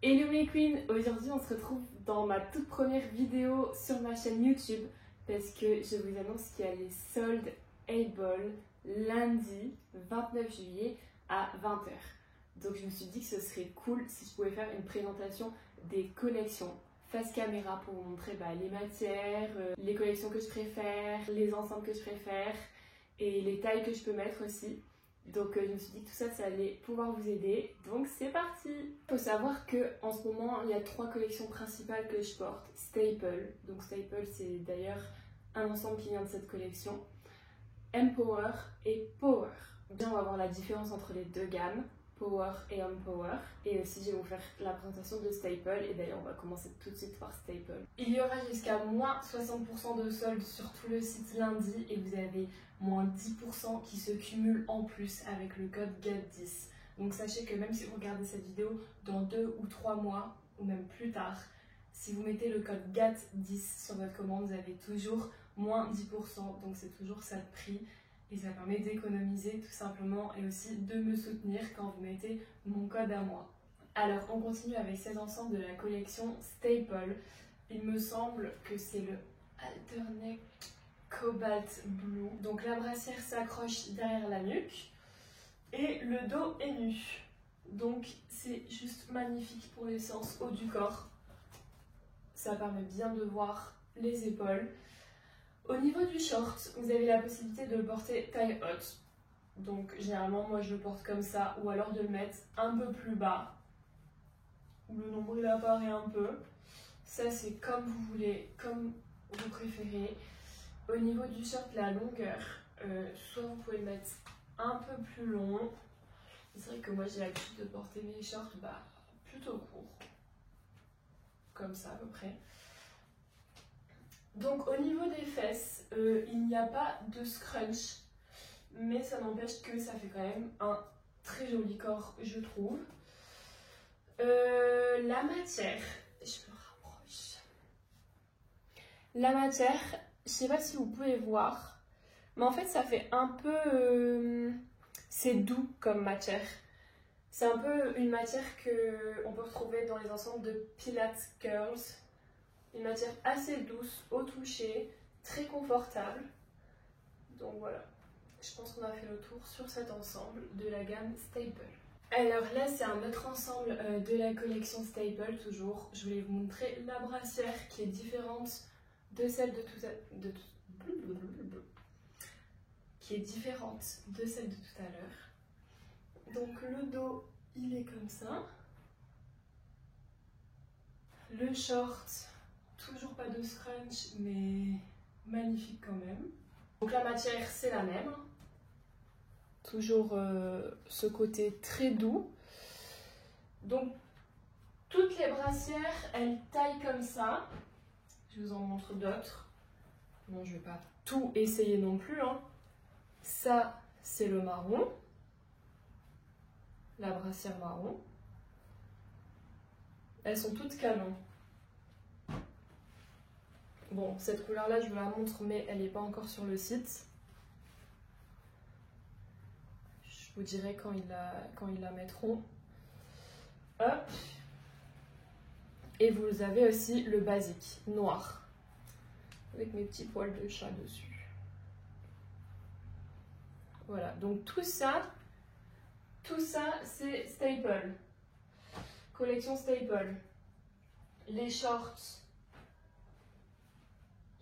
Hello mes queens, aujourd'hui on se retrouve dans ma toute première vidéo sur ma chaîne YouTube parce que je vous annonce qu'il y a les soldes Able lundi 29 juillet à 20 h. Donc je me suis dit que ce serait cool si je pouvais faire une présentation des collections face caméra pour vous montrer les matières, les collections que je préfère, les ensembles que je préfère et les tailles que je peux mettre aussi. Donc je me suis dit que tout ça, ça allait pouvoir vous aider. Donc c'est parti! Il faut savoir qu'en ce moment, il y a 3 collections principales que je porte. Staple, donc Staple c'est d'ailleurs un ensemble qui vient de cette collection. Empower et Power. Bien, on va voir la différence entre les deux gammes, Power et Empower. Et aussi, je vais vous faire la présentation de Staple. Et d'ailleurs, on va commencer tout de suite par Staple. Il y aura jusqu'à moins 60% de solde sur tout le site lundi. Et vous avez moins 10% qui se cumulent en plus avec le code GAT10. Donc sachez que même si vous regardez cette vidéo dans 2 ou 3 mois, ou même plus tard, si vous mettez le code GAT10 sur votre commande, vous avez toujours moins 10%, donc c'est toujours ça de prix et ça permet d'économiser tout simplement et aussi de me soutenir quand vous mettez mon code à moi. Alors on continue avec ces ensembles de la collection Staple. Il me semble que c'est le Alterneck Cobalt Blue. Donc la brassière s'accroche derrière la nuque et le dos est nu. Donc c'est juste magnifique pour les séances haut du corps. Ça permet bien de voir les épaules. Au niveau du short, vous avez la possibilité de le porter taille haute. Donc généralement moi je le porte comme ça ou alors de le mettre un peu plus bas. Où le nombril apparaît un peu. Ça c'est comme vous voulez, comme vous préférez. Au niveau du short, la longueur, soit vous pouvez le mettre un peu plus long. C'est vrai que moi j'ai l'habitude de porter mes shorts plutôt courts. Comme ça à peu près. Donc au niveau des fesses, il n'y a pas de scrunch, mais ça n'empêche que ça fait quand même un très joli corps, je trouve. La matière, je me rapproche. La matière, je sais pas si vous pouvez voir, mais en fait ça fait un peu... c'est doux comme matière. C'est un peu une matière qu'on peut retrouver dans les ensembles de Pilates Girls. Une matière assez douce, au toucher, très confortable. Donc voilà, je pense qu'on a fait le tour sur cet ensemble de la gamme Staple. Alors là, c'est un autre ensemble de la collection Staple, toujours. Je voulais vous montrer la brassière qui est différente de celle de tout à l'heure. Donc le dos, il est comme ça. Le short, toujours pas de scrunch, mais magnifique quand même. Donc la matière, c'est la même. Toujours ce côté très doux. Donc toutes les brassières, elles taillent comme ça. Je vous en montre d'autres. Bon, je vais pas tout essayer non plus. Ça, c'est le marron. La brassière marron. Elles sont toutes canon. Bon, cette couleur-là, je vous la montre, mais elle n'est pas encore sur le site. Je vous dirai quand ils la mettront. Hop. Et vous avez aussi le basique, noir. Avec mes petits poils de chat dessus. Voilà, donc tout ça c'est Staple. Collection Staple. Les shorts,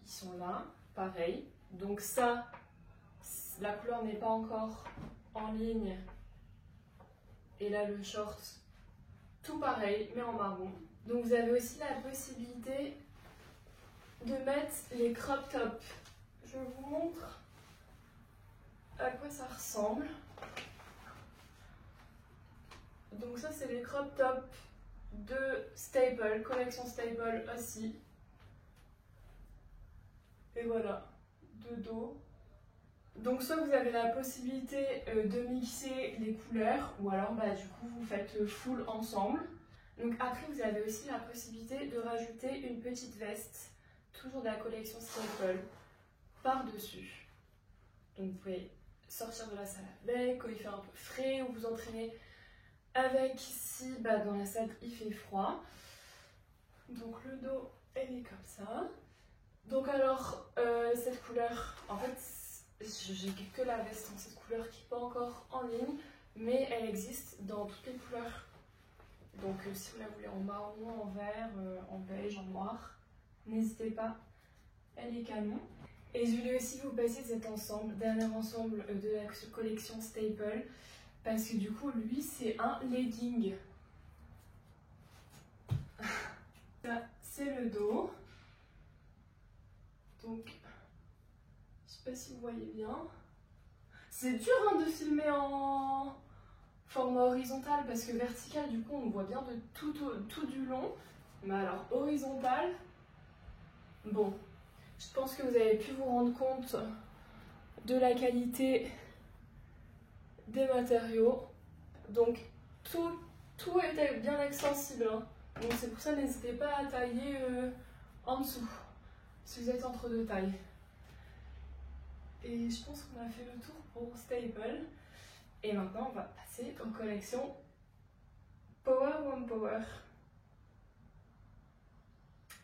ils sont là, pareil. Donc ça, la couleur n'est pas encore en ligne. Et là, le short, tout pareil, mais en marron. Donc vous avez aussi la possibilité de mettre les crop tops. Je vous montre à quoi ça ressemble. Donc ça, c'est les crop tops de Staple, collection Staple aussi. Et voilà, de dos. Donc soit vous avez la possibilité de mixer les couleurs, ou alors du coup vous faites full ensemble. Donc après vous avez aussi la possibilité de rajouter une petite veste, toujours de la collection Staple, par-dessus. Donc vous pouvez sortir de la salle avec, quand il fait un peu frais, ou vous entraînez Avec ici, dans la salle, il fait froid. Donc le dos, elle est comme ça. Donc alors, cette couleur, en fait, j'ai que la veste en cette couleur qui n'est pas encore en ligne, mais elle existe dans toutes les couleurs. Donc si vous la voulez en marron, en vert, en beige, en noir, n'hésitez pas, elle est canon. Et je voulais aussi vous passer cet ensemble, dernier ensemble de la collection Staple, parce que du coup, lui, c'est un legging. Ça, c'est le dos. Donc, je sais pas si vous voyez bien. C'est dur hein, de filmer en format horizontal parce que vertical, du coup, on voit bien de tout du long. Mais alors, horizontal, bon, je pense que vous avez pu vous rendre compte de la qualité des matériaux. Donc, tout est bien extensible. Hein. Donc, c'est pour ça, n'hésitez pas à tailler en dessous, si vous êtes entre deux tailles. Et je pense qu'on a fait le tour pour Staple. Et maintenant, on va passer aux collections Power ou Empower.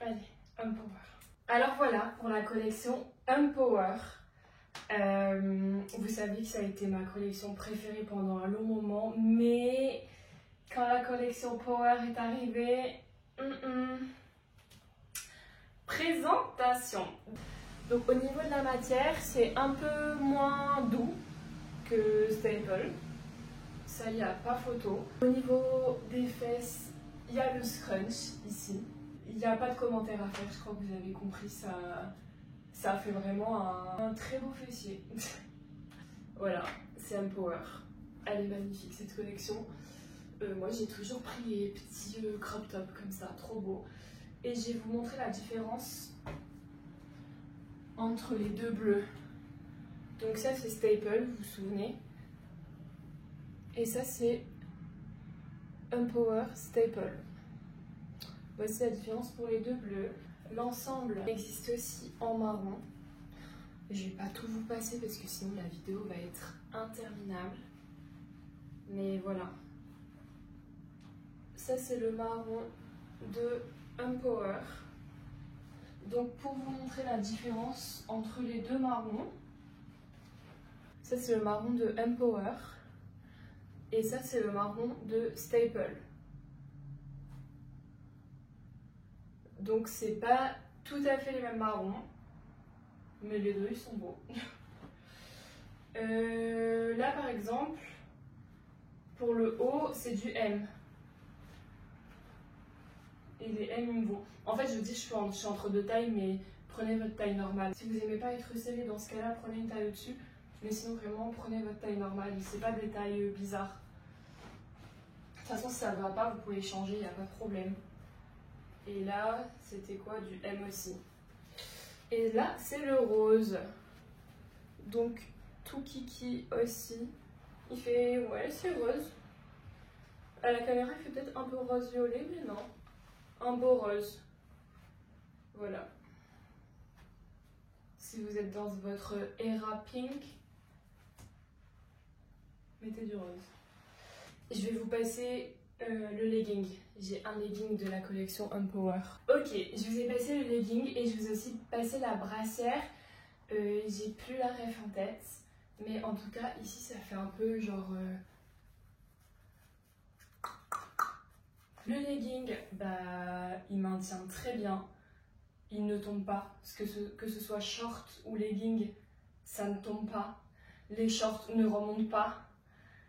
Allez, Empower. Alors voilà pour la collection Empower. Vous savez que ça a été ma collection préférée pendant un long moment, mais quand la collection Power est arrivée, présentation. Donc au niveau de la matière, c'est un peu moins doux que Staple. Ça, il n'y a pas photo. Au niveau des fesses, il y a le scrunch ici. Il n'y a pas de commentaire à faire, je crois que vous avez compris, ça fait vraiment un très beau fessier. Voilà, c'est Empower. Elle est magnifique cette collection. Moi j'ai toujours pris les petits crop top comme ça, trop beau. Et je vais vous montrer la différence entre les deux bleus. Donc ça c'est Staple, vous vous souvenez. Et ça c'est Empower Staple. Voici la différence pour les deux bleus. L'ensemble existe aussi en marron. Je ne vais pas tout vous passer parce que sinon la vidéo va être interminable. Mais voilà. Ça c'est le marron de Empower. Donc pour vous montrer la différence entre les deux marrons, ça c'est le marron de Empower et ça c'est le marron de Staple. Donc c'est pas tout à fait les mêmes marrons, mais les deux ils sont beaux. Là par exemple, pour le haut c'est du M. Et les M ils me vont. En fait je vous dis je suis entre deux tailles, mais prenez votre taille normale. Si vous n'aimez pas être serré dans ce cas-là, prenez une taille au-dessus. Mais sinon vraiment prenez votre taille normale, c'est pas des tailles bizarres. De toute façon si ça ne va pas, vous pouvez changer, il n'y a pas de problème. Et là, c'était quoi? Du M aussi. Et là, c'est le rose. Donc, tout kiki aussi. Il fait, ouais, c'est rose. À la caméra, il fait peut-être un peu rose-violet, mais non. Un beau rose. Voilà. Si vous êtes dans votre era pink, mettez du rose. Je vais vous passer le legging. J'ai un legging de la collection Empower. Ok, je vous ai passé le legging et je vous ai aussi passé la brassière. J'ai plus la ref en tête, mais en tout cas ici ça fait un peu genre... Le legging, il maintient très bien. Il ne tombe pas. Que ce soit short ou legging, ça ne tombe pas. Les shorts ne remontent pas.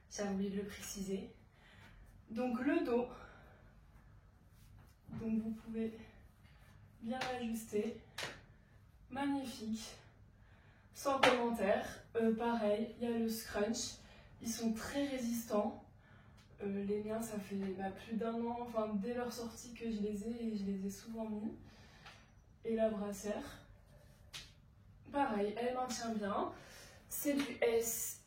J'ai oublié de le préciser. Donc le dos, donc vous pouvez bien l'ajuster, magnifique, sans commentaire. Pareil, il y a le scrunch, ils sont très résistants. Les miens, ça fait plus d'un an, enfin dès leur sortie que je les ai et je les ai souvent mis. Et la brassière, pareil, elle maintient bien. C'est du S.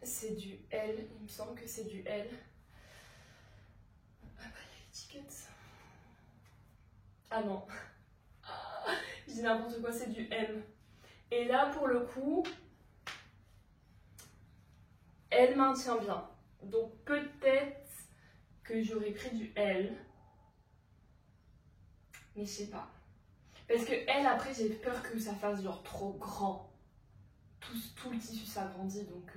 C'est du L, il me semble que c'est du L. Ah bah il y a l'étiquette. Ah non. Je dis n'importe quoi, c'est du M. Et là pour le coup, elle maintient bien. Donc peut-être que j'aurais pris du L. Mais je sais pas. Parce que L, après, j'ai peur que ça fasse genre trop grand. Tout le tissu s'agrandit, donc...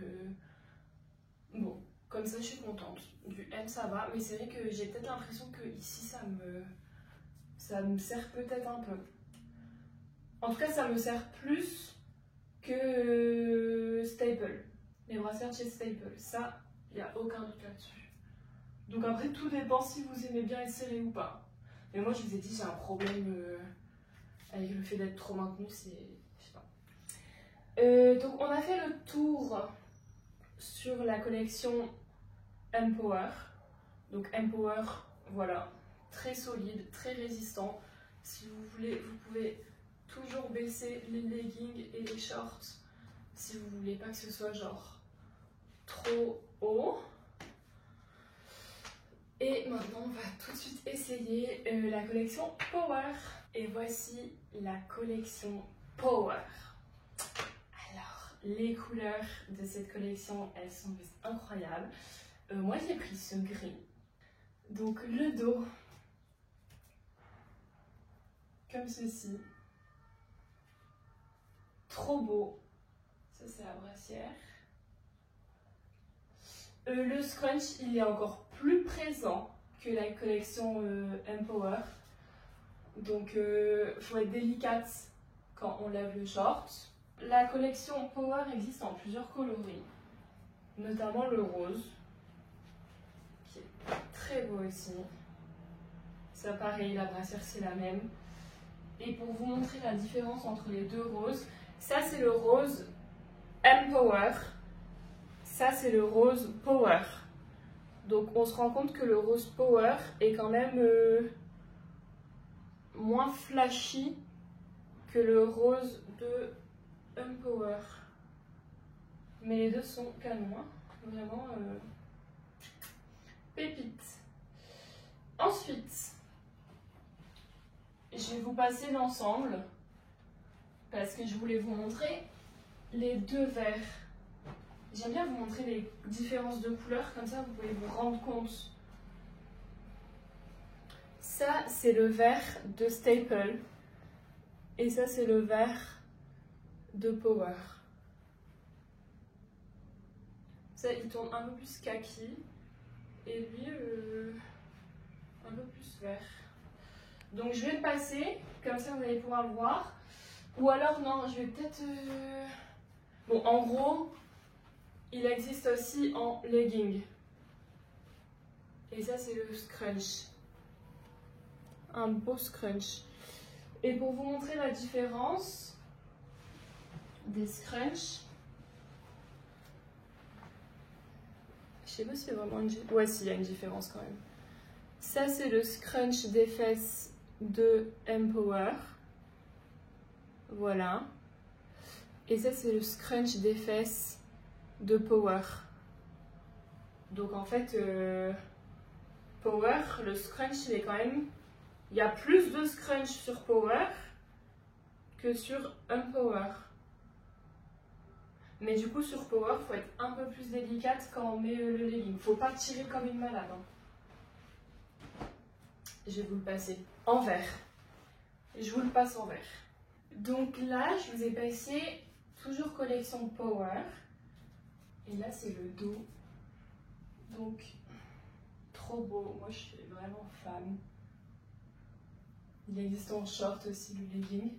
Bon, comme ça, je suis contente. Du M, ça va. Mais c'est vrai que j'ai peut-être l'impression que ici, ça me sert peut-être un peu. En tout cas, ça me sert plus que Staple. Les brassières chez Staple. Ça, il n'y a aucun doute là-dessus. Donc après, tout dépend si vous aimez bien être serré ou pas. Mais moi, je vous ai dit, j'ai un problème avec le fait d'être trop maintenu, c'est... Je sais pas. Donc, on a fait le tour sur la collection Empower. Donc, Empower, voilà, très solide, très résistant. Si vous voulez, vous pouvez toujours baisser les leggings et les shorts si vous voulez pas que ce soit genre trop haut. Et maintenant, on va tout de suite essayer la collection Power. Et voici la collection Power. Alors, les couleurs de cette collection, elles sont juste incroyables. Moi, j'ai pris ce gris. Donc, le dos, comme ceci. Trop beau. Ça, c'est la brassière. Le scrunch, il est encore plus présent que la collection Empower. Donc, il faut être délicate quand on lève le short. La collection Power existe en plusieurs coloris, notamment le rose, qui est très beau aussi. Ça, pareil, la brassière, c'est la même. Et pour vous montrer la différence entre les deux roses, ça, c'est le rose Empower. Ça, c'est le rose Power. Donc, on se rend compte que le rose Power est quand même moins flashy que le rose de Empower. Mais les deux sont canons, hein. Vraiment pépite. Ensuite, je vais vous passer l'ensemble parce que je voulais vous montrer les deux verres. J'aime bien vous montrer les différences de couleurs, comme ça vous pouvez vous rendre compte. Ça, c'est le vert de Staple. Et ça, c'est le vert de Power. Ça, il tourne un peu plus kaki. Et lui, un peu plus vert. Donc, je vais le passer. Comme ça, vous allez pouvoir le voir. Ou alors, non, je vais peut-être... Bon, en gros... Il existe aussi en legging. Et ça, c'est le scrunch. Un beau scrunch. Et pour vous montrer la différence des scrunchs, je sais pas s'il y a vraiment une différence. Ouais, s'il y a une différence quand même. Ça, c'est le scrunch des fesses de Empower. Voilà. Et ça, c'est le scrunch des fesses de Power. Donc en fait, Power, le scrunch, il est quand même... Il y a plus de scrunch sur Power que sur Empower. Mais du coup, sur Power, il faut être un peu plus délicate quand on met le legging. Faut pas tirer comme une malade. Hein. Je vais vous le passer en vert. Je vous le passe en vert. Donc là, je vous ai passé toujours collection Power. Et là, c'est le dos. Donc, trop beau. Moi, je suis vraiment fan. Il existe en short aussi, le legging.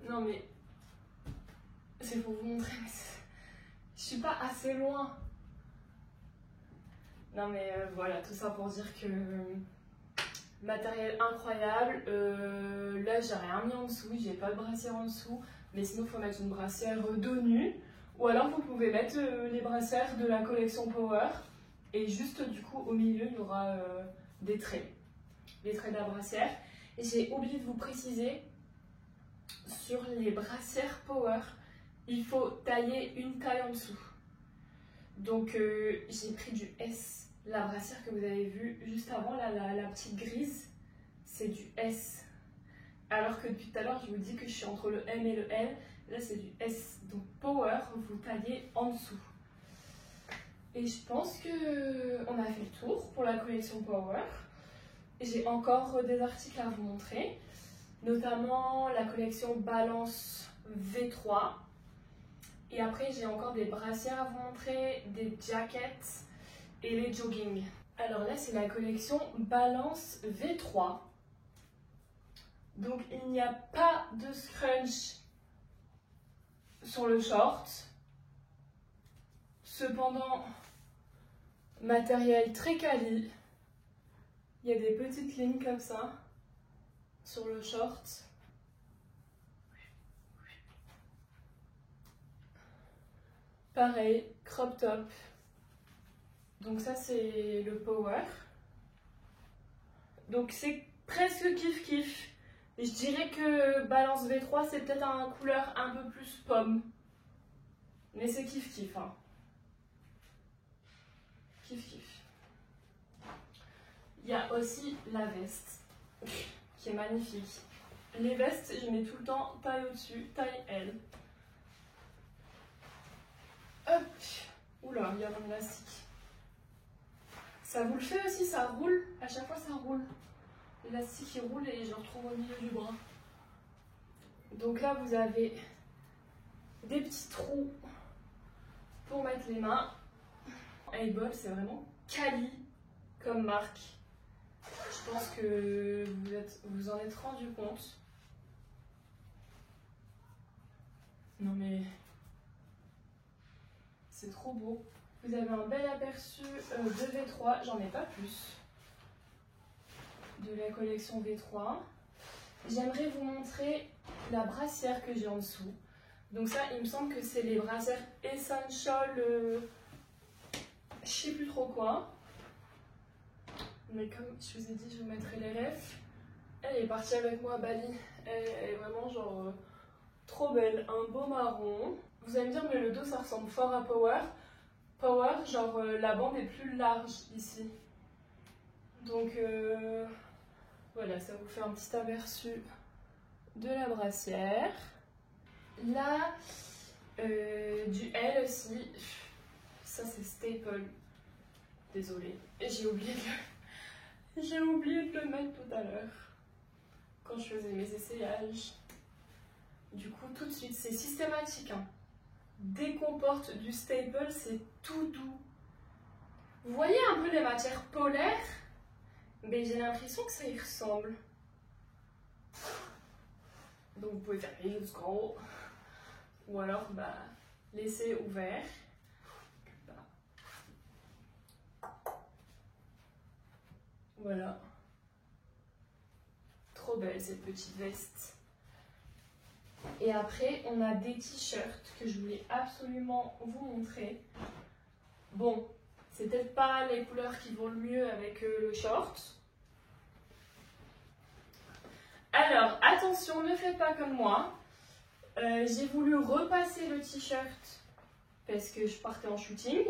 Non, mais... C'est pour vous montrer, mais je suis pas assez loin. Non, mais voilà, tout ça pour dire que... Matériel incroyable. Là, j'ai rien mis en dessous, j'ai pas de brassière en dessous. Mais sinon, il faut mettre une brassière dos nu. Ou alors, vous pouvez mettre les brassières de la collection Power. Et juste, du coup, au milieu, il y aura des traits. Les traits de la brassière. Et j'ai oublié de vous préciser, sur les brassières Power, il faut tailler une taille en dessous. Donc, j'ai pris du S. La brassière que vous avez vue juste avant, là, la petite grise, c'est du S. Alors que depuis tout à l'heure, je vous dis que je suis entre le M et le L. Là c'est du S, donc Power, vous taillez en dessous. Et je pense qu'on a fait le tour pour la collection Power. J'ai encore des articles à vous montrer, notamment la collection Balance V3. Et après j'ai encore des brassières à vous montrer, des jackets et les jogging. Alors là c'est la collection Balance V3. Donc il n'y a pas de scrunch sur le short. Cependant, matériel très quali. Il y a des petites lignes comme ça sur le short. Pareil, crop top. Donc ça c'est le Power. Donc c'est presque kiff kiff. Et je dirais que Balance V3 c'est peut-être un couleur un peu plus pomme. Mais c'est kiff kiff hein. Kiff kiff. Il y a aussi la veste qui est magnifique. Les vestes, je mets tout le temps taille au-dessus, taille L. Hop. Oula, il y a un élastique. Ça vous le fait aussi, ça roule. À chaque fois, ça roule. L'élastique, il roule et je le retrouve au milieu du bras. Donc là, vous avez des petits trous pour mettre les mains. Able, c'est vraiment quali comme marque. Je pense que vous en êtes rendu compte. Non mais c'est trop beau. Vous avez un bel aperçu de V3, j'en ai pas plus, de la collection V3. J'aimerais vous montrer la brassière que j'ai en dessous. Donc ça, il me semble que c'est les brassières Essential, je sais plus trop quoi. Mais comme je vous ai dit, je vous mettrai les refs. Elle est partie avec moi à Bali. Elle est vraiment genre trop belle. Un beau marron. Vous allez me dire, mais le dos ça ressemble fort à Power. Power, genre la bande est plus large ici. Donc voilà, ça vous fait un petit aperçu de la brassière. Là, du L aussi. Ça c'est Staple. Désolée, j'ai oublié de le mettre tout à l'heure quand je faisais mes essayages. Du coup, tout de suite, c'est systématique. Hein. Dès qu'on porte du staple, c'est tout doux. Vous voyez un peu les matières polaires? Mais j'ai l'impression que ça y ressemble. Donc vous pouvez faire les jusqu'en haut. Ou alors, laisser ouvert. Voilà. Trop belle cette petite veste. Et après, on a des t-shirts que je voulais absolument vous montrer. Bon, c'est peut-être pas les couleurs qui vont le mieux avec le short. Alors, attention, ne faites pas comme moi. J'ai voulu repasser le t-shirt parce que je partais en shooting.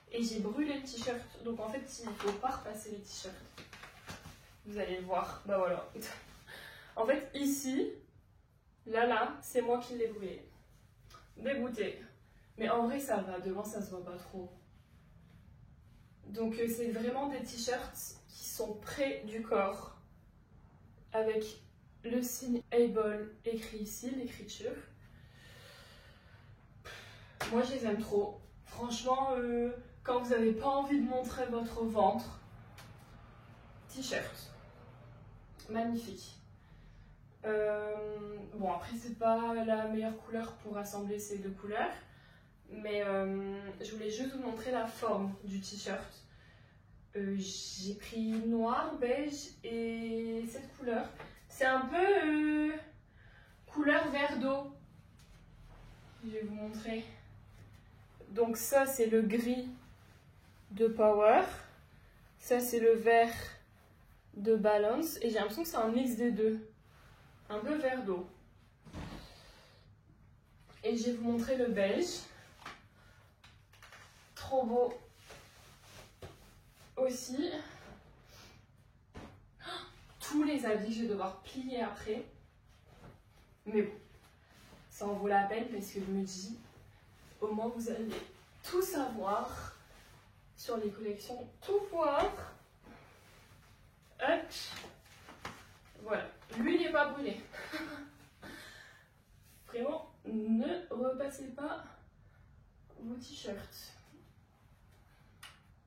Et j'ai brûlé le t-shirt. Donc en fait, il ne faut pas repasser les t-shirts. Vous allez le voir. Bah voilà. En fait, ici, là, c'est moi qui l'ai brûlé. Dégoûté. Mais en vrai, ça va. Devant, ça se voit pas trop. Donc c'est vraiment des t-shirts qui sont près du corps. Avec le signe Able écrit ici, l'écriture. Moi, je les aime trop. Franchement, quand vous n'avez pas envie de montrer votre ventre, t-shirt. Magnifique. Bon, après, c'est pas la meilleure couleur pour assembler ces deux couleurs. Mais je voulais juste vous montrer la forme du t-shirt. J'ai pris noir, beige et cette couleur. C'est un peu couleur vert d'eau. Je vais vous montrer. Donc ça, c'est le gris de Power. Ça, c'est le vert de Balance. Et j'ai l'impression que c'est un mix des deux. Un peu vert d'eau. Et je vais vous montrer le beige. Trop beau aussi. Tous les habits, je vais devoir plier après. Mais bon, ça en vaut la peine parce que je me dis, au moins vous allez tout savoir sur les collections tout voir. Hop. Voilà, lui il n'est pas brûlé. Vraiment, ne repassez pas vos t-shirts.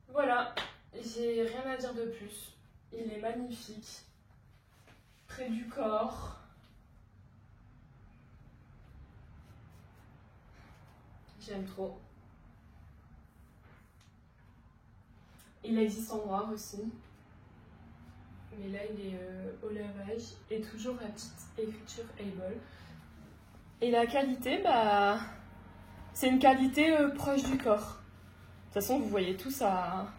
Voilà, j'ai rien à dire de plus. Il est magnifique. Près du corps. J'aime trop. Il existe en noir aussi. Mais là, il est au lavage. Et toujours la petite écriture Able. Et la qualité, bah, c'est une qualité proche du corps. De toute façon, vous voyez tout ça.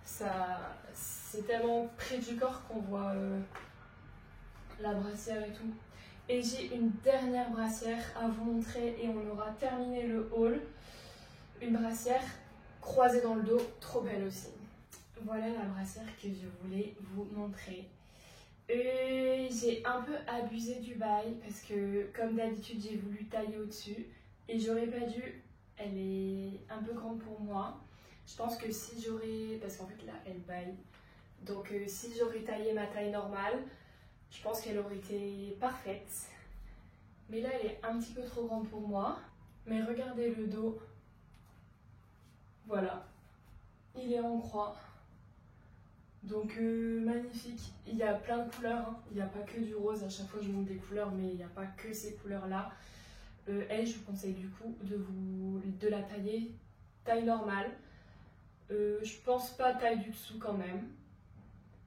C'est tellement près du corps qu'on voit la brassière et tout. Et j'ai une dernière brassière à vous montrer et on aura terminé le haul. Une brassière croisée dans le dos, trop belle aussi. Voilà la brassière que je voulais vous montrer. J'ai un peu abusé du bail parce que comme d'habitude j'ai voulu tailler au-dessus et j'aurais pas dû, elle est un peu grande pour moi. Je pense que si j'aurais, parce qu'en fait là elle baille, donc si j'aurais taillé ma taille normale, je pense qu'elle aurait été parfaite. Mais là elle est un petit peu trop grande pour moi. Mais regardez le dos, voilà, il est en croix. Donc magnifique, il y a plein de couleurs, hein. Il n'y a pas que du rose, à chaque fois je montre des couleurs mais il n'y a pas que ces couleurs là. Elle, je vous conseille du coup de la tailler taille normale. Je pense pas taille du dessous quand même,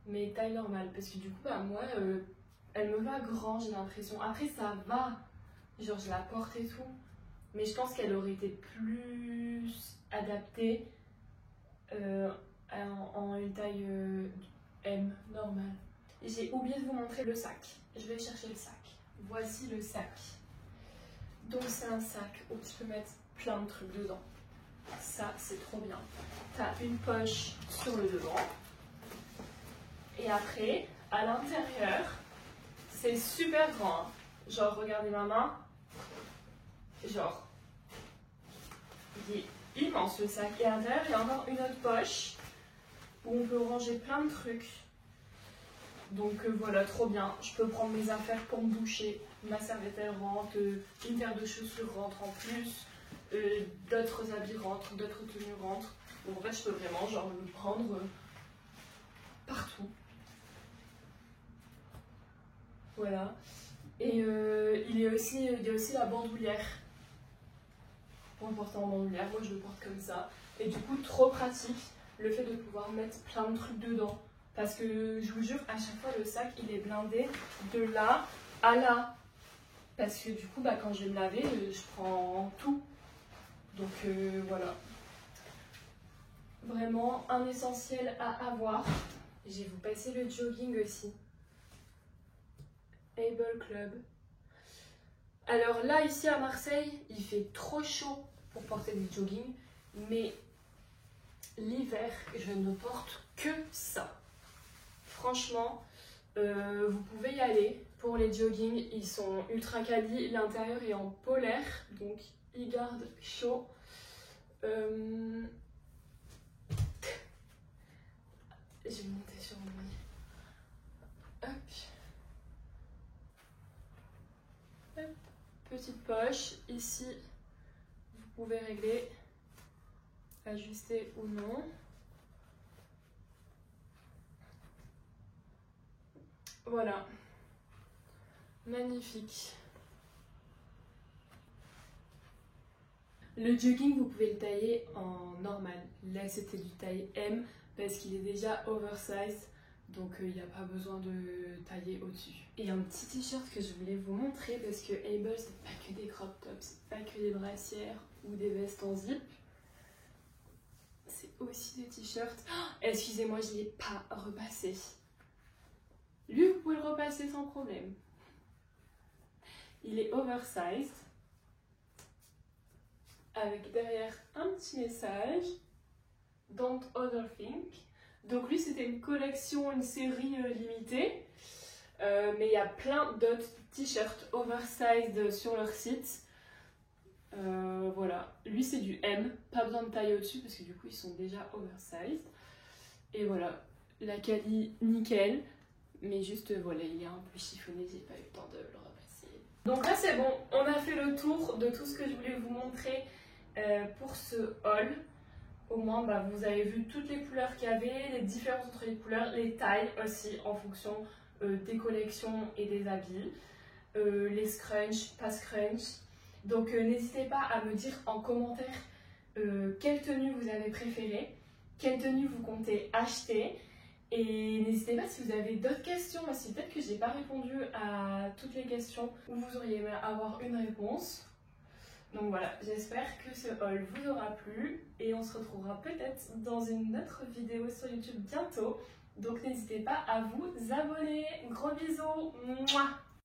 mais taille normale parce que du coup bah moi elle me va grand, j'ai l'impression. Après ça va, genre je la porte et tout, mais je pense qu'elle aurait été plus adaptée en une taille M normale. J'ai oublié de vous montrer le sac. Je vais chercher le sac. Voici le sac. Donc c'est un sac où tu peux mettre plein de trucs dedans. Ça c'est trop bien. Tu as une poche sur le devant. Et après, à l'intérieur, c'est super grand. Hein. Genre regardez ma main. Genre, il est immense le sac. Et à l'intérieur, il y a encore une autre poche où on peut ranger plein de trucs. Donc voilà, trop bien. Je peux prendre mes affaires pour me doucher. Ma serviette elle rentre, une paire de chaussures rentre en plus, d'autres habits rentrent, d'autres tenues rentrent. Donc en fait, je peux vraiment genre me prendre partout. Voilà. Et il y a aussi la bandoulière. Pour le porter en bandoulière, moi je le porte comme ça. Et du coup, trop pratique le fait de pouvoir mettre plein de trucs dedans. Parce que je vous jure, à chaque fois le sac il est blindé de là à là. Parce que du coup, bah, quand je vais me laver, je prends tout. Donc voilà. Vraiment un essentiel à avoir. Je vais vous passer le jogging aussi. Able Club. Alors là, ici à Marseille, il fait trop chaud pour porter des joggings. Mais l'hiver, je ne porte que ça. Franchement, vous pouvez y aller pour les joggings. Ils sont ultra quali. L'intérieur est en polaire, donc ils gardent chaud. Je vais monter sur mon lit. Hop. Hop. Petite poche. Ici, vous pouvez régler, ajuster ou non. Voilà. Magnifique. Le jogging, vous pouvez le tailler en normal. Là, c'était du taille M parce qu'il est déjà oversize. Donc, il n'y a pas besoin de tailler au-dessus. Et un petit t-shirt que je voulais vous montrer parce que Able, c'est pas que des crop tops, c'est pas que des brassières ou des vestes en zip. C'est aussi des t-shirts. Oh, excusez-moi, je ne l'ai pas repassé. Lui, vous pouvez le repasser sans problème. Il est oversized. Avec derrière un petit message. Don't overthink. Donc lui, c'était une collection, une série limitée. Mais il y a plein d'autres t-shirt oversized sur leur site. Voilà, lui c'est du M, pas besoin de taille au-dessus parce que du coup ils sont déjà oversized. Et voilà, la quali nickel, mais juste voilà, il est un peu chiffonné, j'ai pas eu le temps de le repasser. Donc là c'est bon, on a fait le tour de tout ce que je voulais vous montrer pour ce haul. Au moins vous avez vu toutes les couleurs qu'il y avait, les différences entre les couleurs, les tailles aussi en fonction des collections et des habits, les scrunch, pas scrunch. Donc n'hésitez pas à me dire en commentaire quelle tenue vous avez préférée, quelle tenue vous comptez acheter. Et n'hésitez pas si vous avez d'autres questions, si peut-être que je n'ai pas répondu à toutes les questions ou vous auriez aimé avoir une réponse. Donc voilà, j'espère que ce haul vous aura plu et on se retrouvera peut-être dans une autre vidéo sur YouTube bientôt. Donc n'hésitez pas à vous abonner. Gros bisous. Mouah.